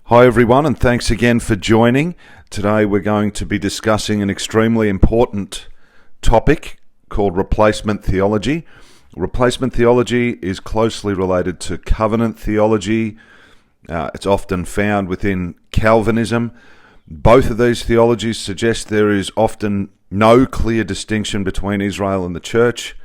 Hi everyone, and thanks again for joining. Today we're going to be discussing an extremely important topic called replacement theology. Replacement theology is closely related to covenant theology. It's often found within Calvinism. Both of these theologies suggest there is often no clear distinction between Israel and the church.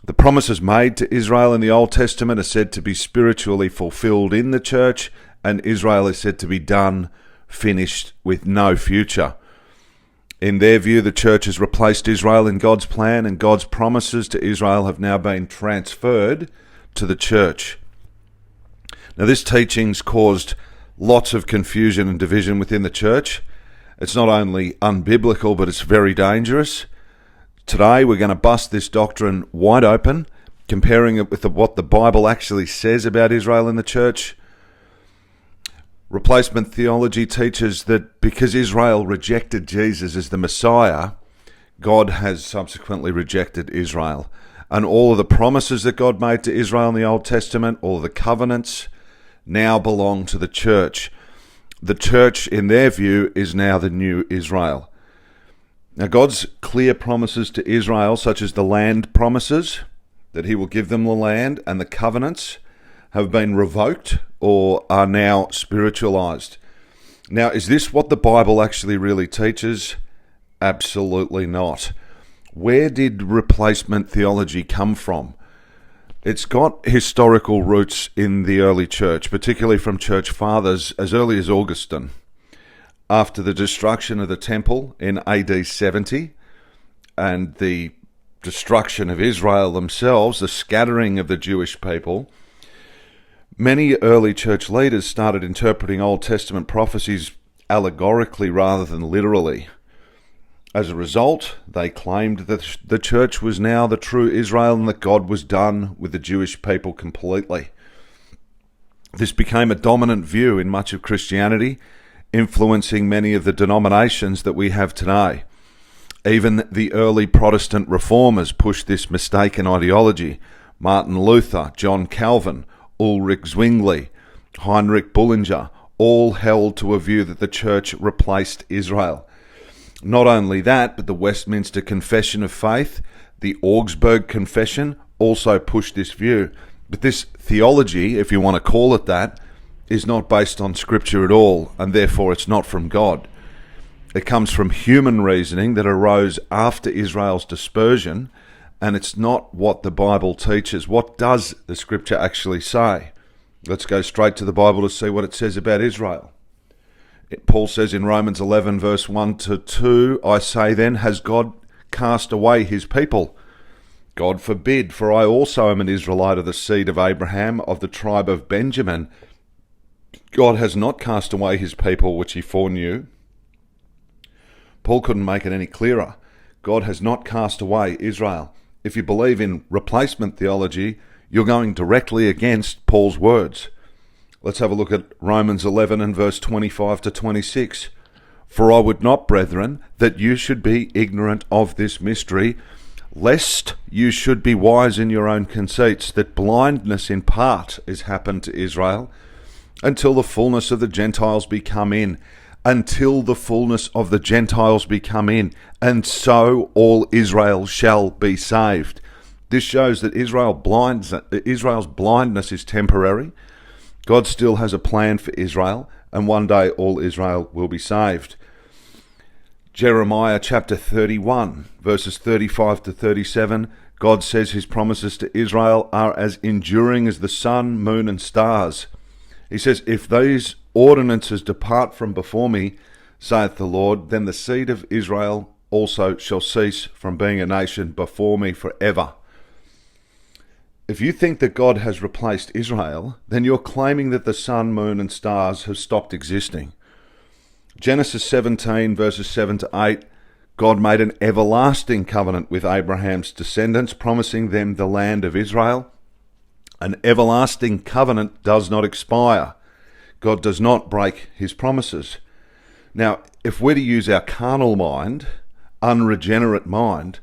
The promises made to Israel in the Old Testament are said to be spiritually fulfilled in the church, and Israel is said to be done, finished, with no future. In their view, the church has replaced Israel in God's plan, and God's promises to Israel have now been transferred to the church. Now, this teaching's caused lots of confusion and division within the church. It's not only unbiblical, but it's very dangerous. Today, we're going to bust this doctrine wide open, comparing it with what the Bible actually says about Israel in the church. Replacement theology teaches that because Israel rejected Jesus as the Messiah, God has subsequently rejected Israel. And all of the promises that God made to Israel in the Old Testament, all of the covenants, now belong to the church. The church, in their view, is now the new Israel. Now, God's clear promises to Israel, such as the land promises, that he will give them the land, and the covenants, have been revoked or are now spiritualized. Now, is this what the Bible actually really teaches? Absolutely not. Where did replacement theology come from? It's got historical roots in the early church, particularly from church fathers as early as Augustine. After the destruction of the temple in AD 70 and the destruction of Israel themselves, the scattering of the Jewish people, many early church leaders started interpreting Old Testament prophecies allegorically rather than literally. As a result, they claimed that the church was now the true Israel and that God was done with the Jewish people completely. This became a dominant view in much of Christianity, influencing many of the denominations that we have today. Even the early Protestant reformers pushed this mistaken ideology. Martin Luther, John Calvin, Ulrich Zwingli, Heinrich Bullinger, all held to a view that the church replaced Israel. Not only that, but the Westminster Confession of Faith, the Augsburg Confession, also pushed this view. But this theology, if you want to call it that, is not based on Scripture at all, and therefore it's not from God. It comes from human reasoning that arose after Israel's dispersion, and it's not what the Bible teaches. What does the Scripture actually say? Let's go straight to the Bible to see what it says about Israel. Paul says in Romans 11, verse 1 to 2, I say then, has God cast away his people? God forbid, for I also am an Israelite of the seed of Abraham, of the tribe of Benjamin. God has not cast away his people which he foreknew. Paul couldn't make it any clearer. God has not cast away Israel. If you believe in replacement theology, you're going directly against Paul's words. Let's have a look at Romans 11 and verse 25 to 26. For I would not, brethren, that you should be ignorant of this mystery, lest you should be wise in your own conceits, that blindness in part is happened to Israel, until the fullness of the Gentiles be come in. Until the fullness of the Gentiles be come in, and so all Israel shall be saved. This shows that Israel's blindness is temporary. God still has a plan for Israel, and one day all Israel will be saved. Jeremiah chapter 31, verses 35 to 37, God says his promises to Israel are as enduring as the sun, moon, and stars. He says, if these ordinances depart from before me, saith the Lord, then the seed of Israel also shall cease from being a nation before me forever. If you think that God has replaced Israel, then you're claiming that the sun, moon, and stars have stopped existing. Genesis 17, verses 7 to 8, God made an everlasting covenant with Abraham's descendants, promising them the land of Israel. An everlasting covenant does not expire. God does not break his promises. Now, if we're to use our carnal mind, unregenerate mind,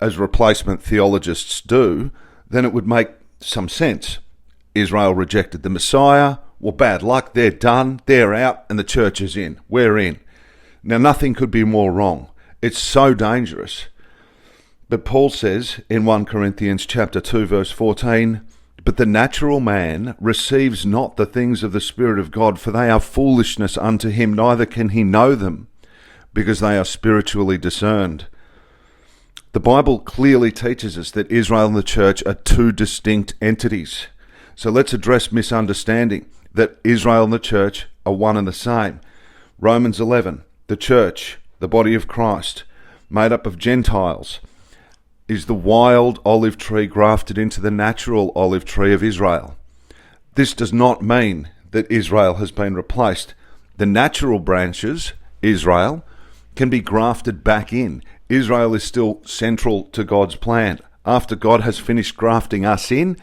as replacement theologists do, then it would make some sense. Israel rejected the Messiah, well, bad luck, they're done, they're out, and the church is in. We're in. Now, nothing could be more wrong. It's so dangerous. But Paul says in 1 Corinthians chapter 2, verse 14, "But the natural man receives not the things of the Spirit of God, for they are foolishness unto him, neither can he know them, because they are spiritually discerned." The Bible clearly teaches us that Israel and the church are two distinct entities. So let's address misunderstanding that Israel and the church are one and the same. Romans 11, the church, the body of Christ, made up of Gentiles, is the wild olive tree grafted into the natural olive tree of Israel. This does not mean that Israel has been replaced. The natural branches, Israel, can be grafted back in. Israel is still central to God's plan. After God has finished grafting us in,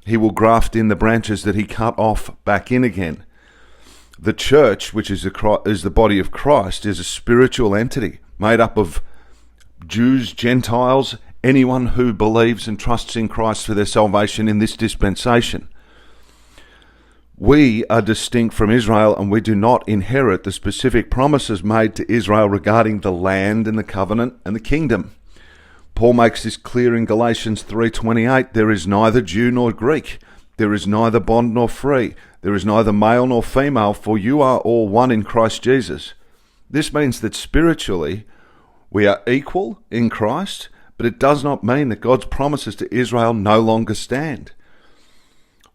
he will graft in the branches that he cut off back in again. The church, which is the body of Christ, is a spiritual entity made up of Jews, Gentiles, anyone who believes and trusts in Christ for their salvation in this dispensation. We are distinct from Israel, and we do not inherit the specific promises made to Israel regarding the land and the covenant and the kingdom. Paul makes this clear in Galatians 3:28. "There is neither Jew nor Greek. There is neither bond nor free. There is neither male nor female, for you are all one in Christ Jesus." This means that spiritually we are equal in Christ, but it does not mean that God's promises to Israel no longer stand.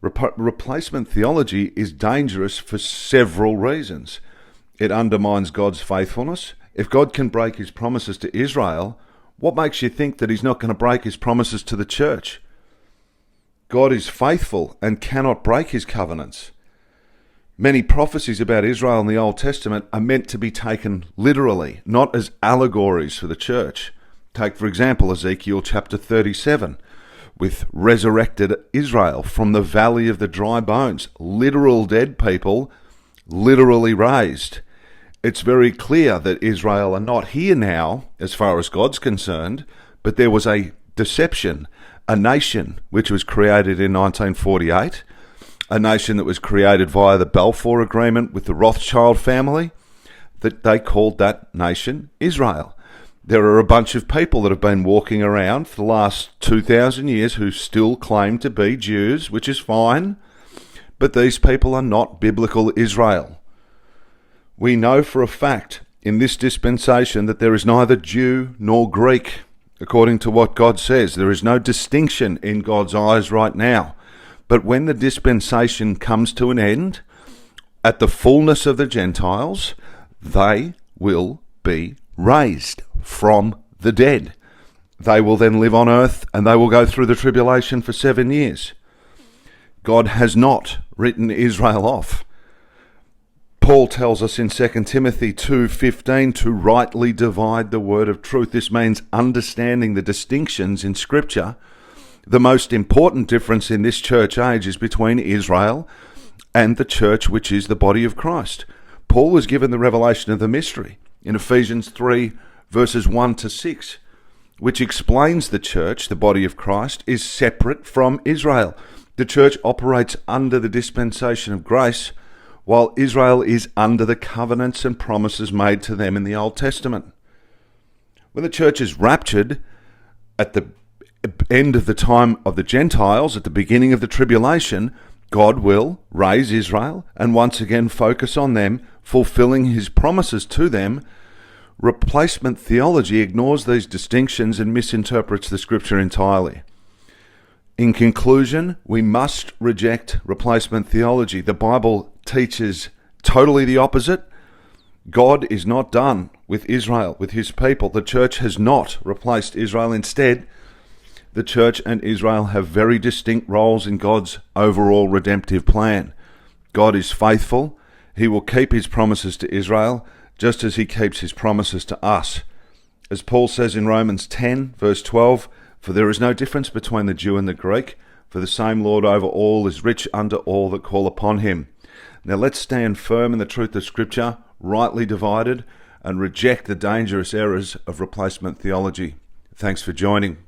Replacement theology is dangerous for several reasons. It undermines God's faithfulness. If God can break his promises to Israel, what makes you think that he's not going to break his promises to the church? God is faithful and cannot break his covenants. Many prophecies about Israel in the Old Testament are meant to be taken literally, not as allegories for the church. Take, for example, Ezekiel chapter 37. With resurrected Israel from the valley of the dry bones, literal dead people, literally raised. It's very clear that Israel are not here now, as far as God's concerned, but there was a deception, a nation which was created in 1948, a nation that was created via the Balfour Agreement with the Rothschild family, that they called that nation Israel. There are a bunch of people that have been walking around for the last 2,000 years who still claim to be Jews, which is fine, but these people are not biblical Israel. We know for a fact in this dispensation that there is neither Jew nor Greek, according to what God says. There is no distinction in God's eyes right now. But when the dispensation comes to an end, at the fullness of the Gentiles, they will be raised from the dead. They will then live on earth, and they will go through the tribulation for 7 years. God has not written Israel off. Paul tells us in 2 Timothy 2:15 to rightly divide the word of truth. This means understanding the distinctions in Scripture. The most important difference in this church age is between Israel and the church, which is the body of Christ. Paul was given the revelation of the mystery in Ephesians 3, verses 1 to 6, which explains the church, the body of Christ, is separate from Israel. The church operates under the dispensation of grace, while Israel is under the covenants and promises made to them in the Old Testament. When the church is raptured at the end of the time of the Gentiles, at the beginning of the tribulation, God will raise Israel and once again focus on them, fulfilling his promises to them. Replacement theology ignores these distinctions and misinterprets the Scripture entirely. In conclusion, we must reject replacement theology. The Bible teaches totally the opposite. God is not done with Israel, with his people. The church has not replaced Israel. Instead, the church and Israel have very distinct roles in God's overall redemptive plan. God is faithful. He will keep his promises to Israel, just as he keeps his promises to us. As Paul says in Romans 10, verse 12, "For there is no difference between the Jew and the Greek, for the same Lord over all is rich unto all that call upon him." Now let's stand firm in the truth of Scripture, rightly divided, and reject the dangerous errors of replacement theology. Thanks for joining.